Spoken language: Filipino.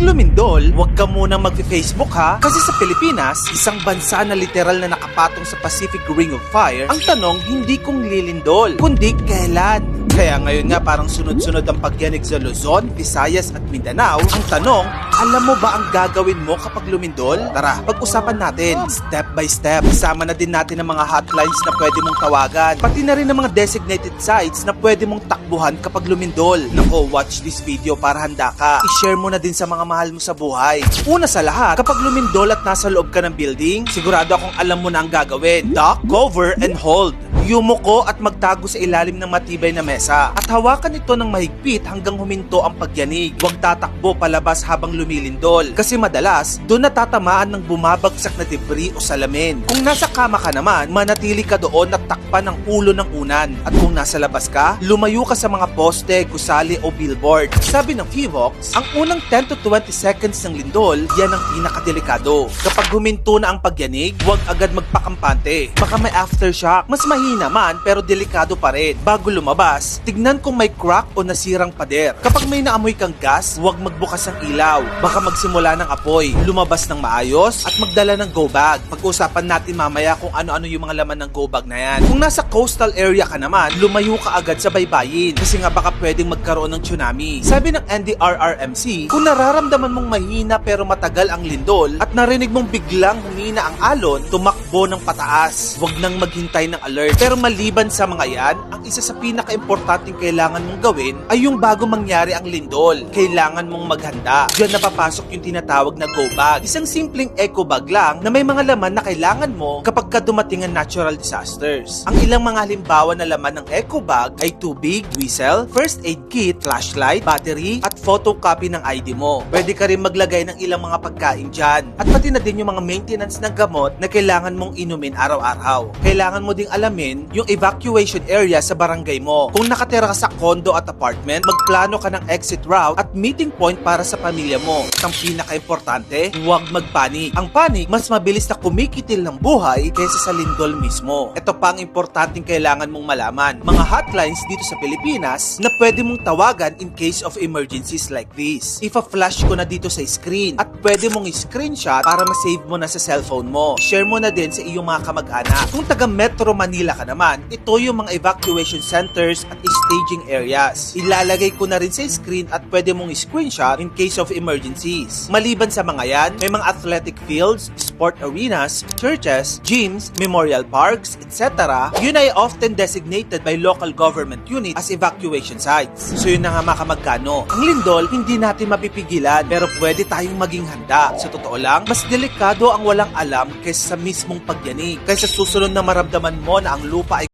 Kapag lumindol, huwag ka munang mag-Facebook ha. Kasi sa Pilipinas, isang bansa na literal na nakapatong sa Pacific Ring of Fire, ang tanong hindi kung lilindol, kundi kailan. Kaya ngayon nga parang sunod-sunod ang pagyanig sa Luzon, Visayas at Mindanao. Ang tanong, alam mo ba ang gagawin mo kapag lumindol? Tara, pag-usapan natin step by step. Isama na din natin ang mga hotlines na pwede mong tawagan. Pati na rin ang mga designated sites na pwede mong takbuhan kapag lumindol. Nako, watch this video para handa ka. I-share mo na din sa mga mahal mo sa buhay. Una sa lahat, kapag lumindol at nasa loob ka ng building, sigurado akong alam mo na ang gagawin. Duck, cover, and hold. Yumuko at magtago sa ilalim ng matibay na mesa at hawakan ito ng mahigpit hanggang huminto ang pagyanig. Huwag tatakbo palabas habang lumilindol kasi madalas doon natatamaan ng bumabagsak na debris o salamin. Kung nasa kama ka naman, manatili ka doon at takpan ang ulo ng unan. At kung nasa labas ka, lumayo ka sa mga poste, gusali o billboard. Sabi ng Fivox, ang unang 10 to 20 seconds ng lindol, yan ang pinakadelikado. Kapag huminto na ang pagyanig, huwag agad magpakampante. Baka may aftershock, mas mahina man pero delikado pa rin. Bago lumabas, tignan kung may crack o nasirang pader. Kapag may naamoy kang gas, huwag magbukas ng ilaw. Baka magsimula ng apoy. Lumabas ng maayos at magdala ng go bag. Pag-usapan natin mamaya kung ano-ano yung mga laman ng go bag na yan. Kung nasa coastal area ka naman, lumayo ka agad sa baybayin kasi nga baka pwedeng magkaroon ng tsunami. Sabi ng NDRRMC, kung nararamdaman mong mahina pero matagal ang lindol at narinig mong biglang humina ang alon, tumakbo ng pataas. Huwag nang maghintay ng alert. Pero maliban sa mga yan, ang isa sa pinaka-importanting kailangan mong gawin ay yung bago mangyari ang lindol. Kailangan mong maghanda. Diyan napapasok yung tinatawag na go bag. Isang simpleng eco bag lang na may mga laman na kailangan mo kapag ka dumating ang natural disasters. Ang ilang mga halimbawa na laman ng eco bag ay tubig, whistle, first aid kit, flashlight, battery, at photocopy ng ID mo. Pwede ka rin maglagay ng ilang mga pagkain dyan. At pati na din yung mga maintenance na gamot na kailangan mong inumin araw-araw. Kailangan mo ding alamin yung evacuation area sa barangay mo. Kung nakatira ka sa condo at apartment, magplano ka ng exit route at meeting point para sa pamilya mo. At ang pinaka-importante, huwag magpanik. Ang panik, mas mabilis na kumikitil ng buhay kaysa sa lindol mismo. Ito pa ang importanteng kailangan mong malaman. Mga hotlines dito sa Pilipinas na pwede mong tawagan in case of emergencies like this. Ipa-flash ko na dito sa screen at pwede mong i-screenshot para ma-save mo na sa cellphone mo. Share mo na din sa iyong mga kamag-anak. Kung taga Metro Manila ka naman, ito yung mga evacuation centers at staging areas. Ilalagay ko na rin sa screen at pwede mong i-screenshot in case of emergencies. Maliban sa mga yan, may mga athletic fields, sport arenas, churches, gyms, memorial parks, etc. Yun ay often designated by local government unit as evacuation sites. So yun na nga mga kamag-ano. Ang lindol, hindi natin mapipigilan pero pwede tayong maging handa. Sa totoo lang, mas delikado ang walang alam kaysa sa mismong pagyanig. Kaysa susunod na maramdaman mo na ang lupa ay